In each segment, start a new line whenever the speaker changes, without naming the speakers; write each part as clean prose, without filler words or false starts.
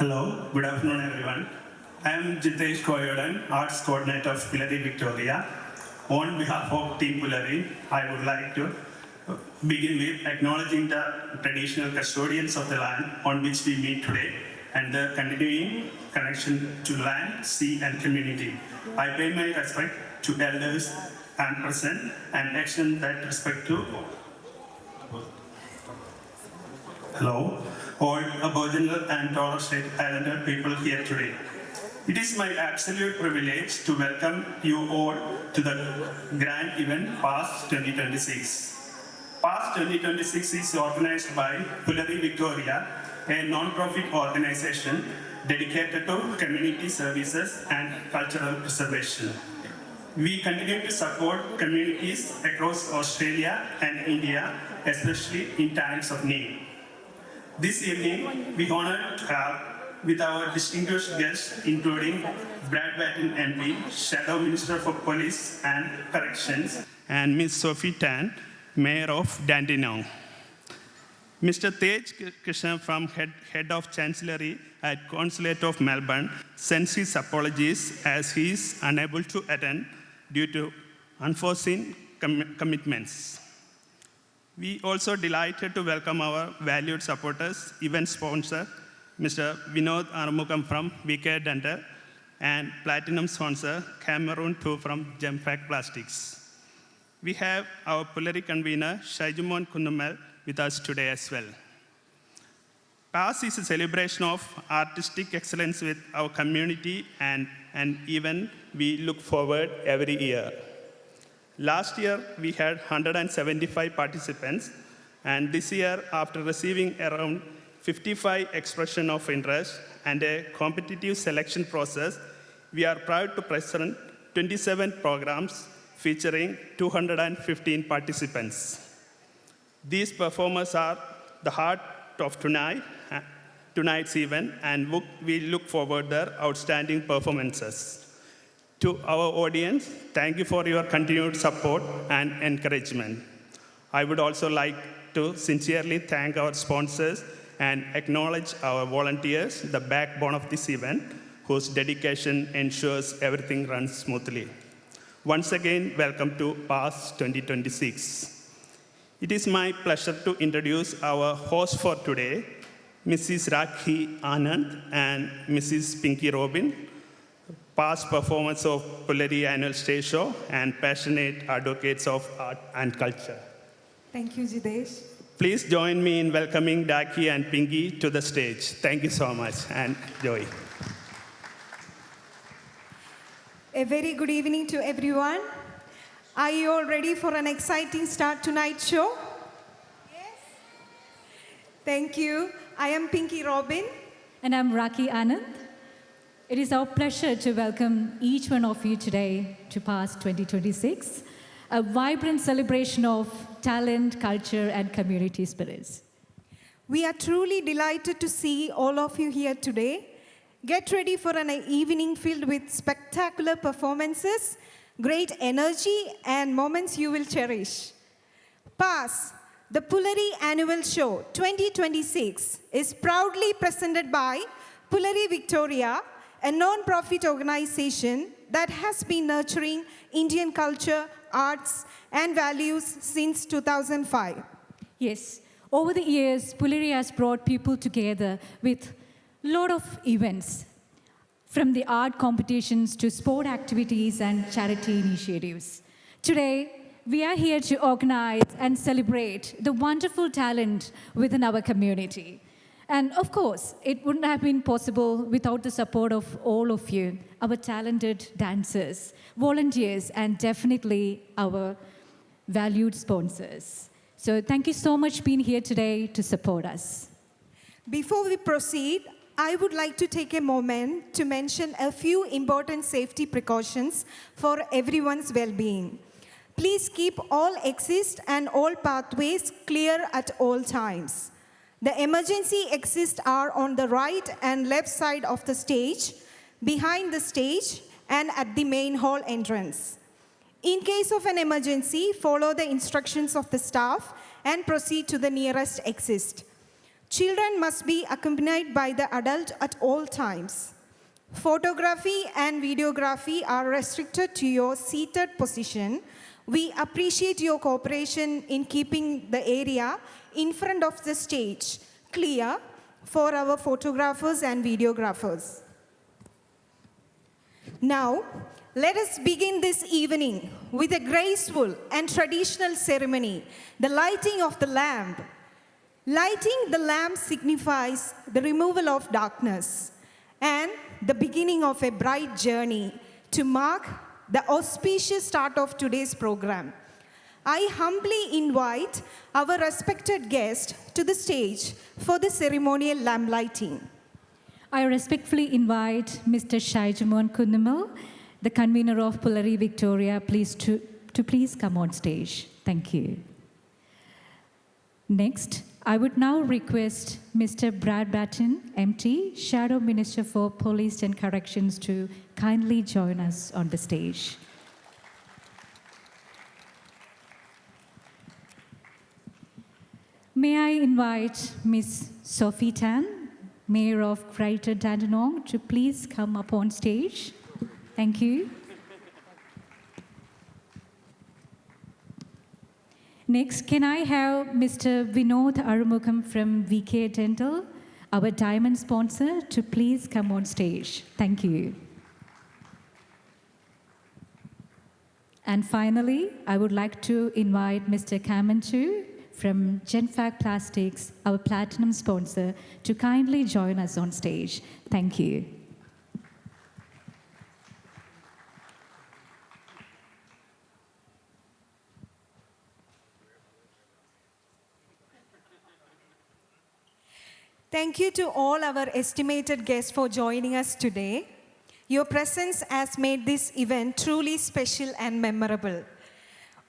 Hello, good afternoon everyone. I am Jitesh Koyodan, Arts Coordinator of Pillari Victoria. On behalf of Team Pillari, I would like to begin with acknowledging the traditional custodians of the land on which we meet today and their continuing connection to land, sea and community. I pay my respect to elders and present and extend that respect to all Aboriginal and Torres Strait Islander people here today. It is my absolute privilege to welcome you all to the grand event PASS 2026. PASS 2026 is organized by Pillari Victoria, a non-profit organization dedicated to community services and cultural preservation. We continue to support communities across Australia and India, especially in times of need. This evening, we honored to have with our distinguished guests, including Brad Batten MP, Shadow Minister for Police and Corrections, and Ms. Sophie Tan, Mayor of Dandenong. Mr. Tej Krishna from Head of Chancellery at Consulate of Melbourne sends his apologies as he is unable to attend due to unforeseen commitments. We also delighted to welcome our valued supporters, event sponsor, Mr. Vinod Arumugam from VK Dental, and platinum sponsor, Cameroon 2 from Gemfac Plastics. We have our Pillari convener, Shaijumon Kundumal, with us today as well. PASS is a celebration of artistic excellence with our community and an event we look forward every year. Last year, we had 175 participants, and this year, after receiving around 55 expressions of interest and a competitive selection process, we are proud to present 27 programs featuring 215 participants. These performers are the heart of tonight's event, and we look forward to their outstanding performances. To our audience, thank you for your continued support and encouragement. I would also like to sincerely thank our sponsors and acknowledge our volunteers, the backbone of this event, whose dedication ensures everything runs smoothly. Once again, welcome to PASS 2026. It is my pleasure to introduce our hosts for today, Mrs. Rakhi Anand and Mrs. Pinky Robin, past performers of Pillari Annual Stage Show and passionate advocates of art and culture.
Thank you, Jidesh.
Please join me in welcoming Daki and Pinky to the stage. Thank you so much, and Joy.
A very good evening to everyone. Are you all ready for an exciting start tonight's show? Yes. Thank you. I am Pinky Robin.
And I'm Rakhi Anand. It is our pleasure to welcome each one of you today to PASS 2026, a vibrant celebration of talent, culture, and community spirits.
We are truly delighted to see all of you here today. Get ready for an evening filled with spectacular performances, great energy, and moments you will cherish. PASS, the Pillari Annual Show 2026, is proudly presented by Pillari Victoria, a non-profit organization that has been nurturing Indian culture, arts, and values since 2005.
Yes, over the years, Pillari has brought people together with a lot of events, from the art competitions to sport activities and charity initiatives. Today, we are here to organize and celebrate the wonderful talent within our community. And of course, it wouldn't have been possible without the support of all of you, our talented dancers, volunteers, and definitely our valued sponsors. So thank you so much for being here today to support us.
Before we proceed, I would like to take a moment to mention a few important safety precautions for everyone's well-being. Please keep all exits and all pathways clear at all times. The emergency exits are on the right and left side of the stage, behind the stage, and at the main hall entrance. In case of an emergency, follow the instructions of the staff and proceed to the nearest exit. Children must be accompanied by the adult at all times. Photography and videography are restricted to your seated position. We appreciate your cooperation in keeping the area in front of the stage clear for our photographers and videographers. Now, let us begin this evening with a graceful and traditional ceremony, the lighting of the lamp. Lighting the lamp signifies the removal of darkness and the beginning of a bright journey to mark the auspicious start of today's program. I humbly invite our respected guest to the stage for the ceremonial lamp lighting.
I respectfully invite Mr. Shaijamon Kundumal, the convener of Pulleri Victoria, to please come on stage. Thank you. Next, I would now request Mr. Brad Batten, MT, Shadow Minister for Police and Corrections, to kindly join us on the stage. May I invite Ms. Sophie Tan, Mayor of Greater Dandenong, to please come up on stage. Thank you. Next, can I have Mr. Vinod Arumugam from VK Dental, our diamond sponsor, to please come on stage. Thank you. And finally, I would like to invite Mr. Kamanchu from Genfac Plastics, our platinum sponsor, to kindly join us on stage. Thank you.
Thank you to all our estimated guests for joining us today. Your presence has made this event truly special and memorable.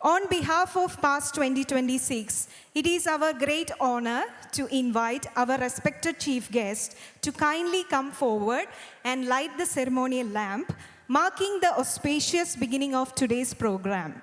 On behalf of PASS 2026, it is our great honor to invite our respected chief guest to kindly come forward and light the ceremonial lamp, marking the auspicious beginning of today's program.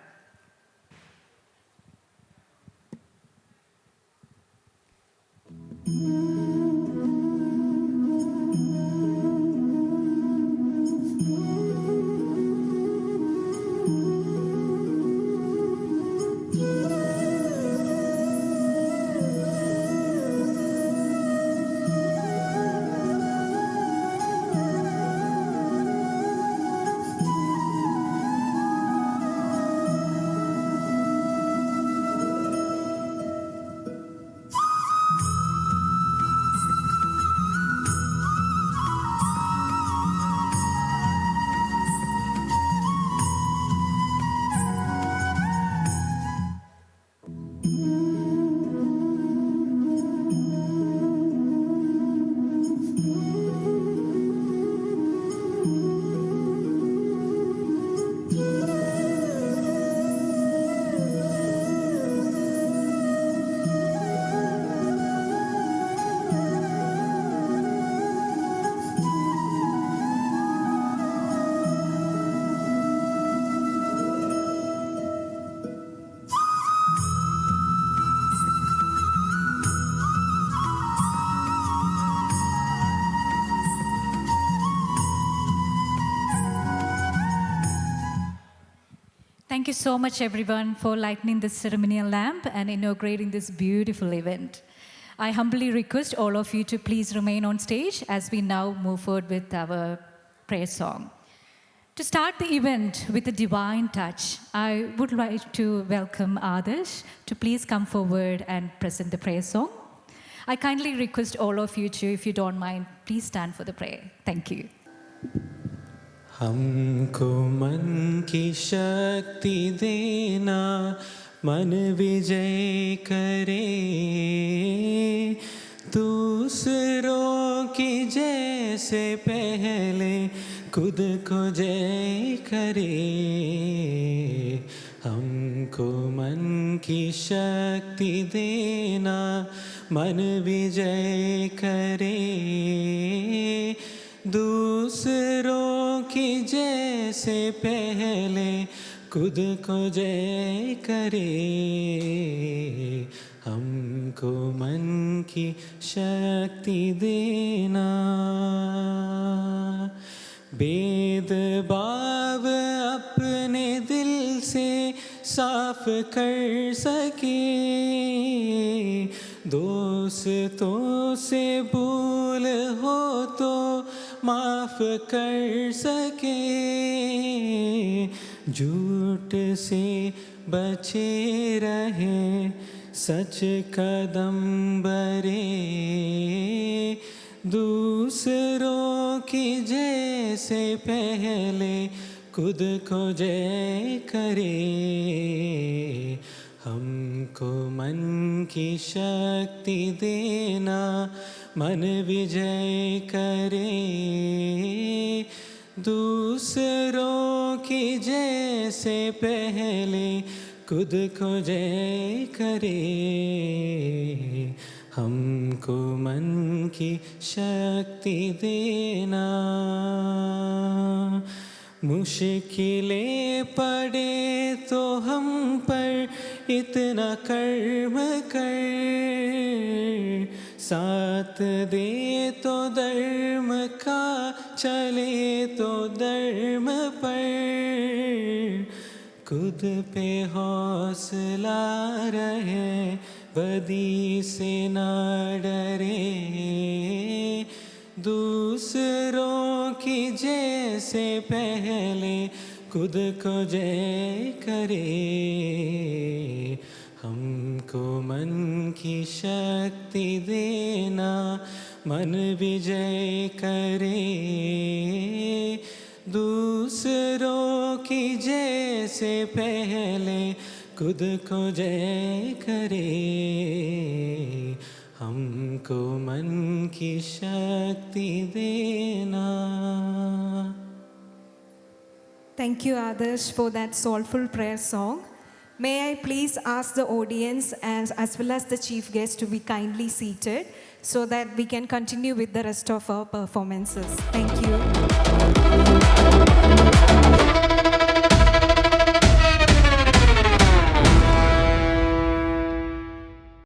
Thank you so much, everyone, for lighting this ceremonial lamp and inaugurating this beautiful event. I humbly request all of you to please remain on stage as we now move forward with our prayer song. To start the event with a divine touch, I would like to welcome Adarsh to please come forward and present the prayer song. I kindly request all of you to, if you don't mind, please stand for the prayer. Thank you.
हमको मन की शक्ति देना, मन विजय करे, दूसरों की जैसे पहले खुद को जय करे। हमको मन की शक्ति देना, मन विजय करे, दूसरों की जैसे पहले खुद को जय करे। हमको मन की शक्ति देना, भेदभाव अपने दिल से साफ कर सके, दोस्तों से भूल हो तो माफ कर सके, झूठ से बचे रहे सच कदम बरे, दूसरों की जैसे पहले खुद को जय करे, हमको मन की शक्ति देना, मन विजय करे, दूसरों की जैसे पहले खुद को जय करे, हमको मन की शक्ति देना, मुश्किलें पड़े तो हम पर इतना कर्म कर, साथ दे तो धर्म का, चले तो धर्म पर, खुद पे हौसला रहे, बदी से ना डरे, दूसरों की जैसे पहले खुद को जय करे, हमको मन की शक्ति देना, मन विजय करे, दूसरों की जैसे पहले खुद को जय करे, हमको मन की शक्ति देना.
Thank you, Adarsh, for that soulful prayer song. May I please ask the audience as well as the chief guest to be kindly seated so that we can continue with the rest of our performances. Thank you.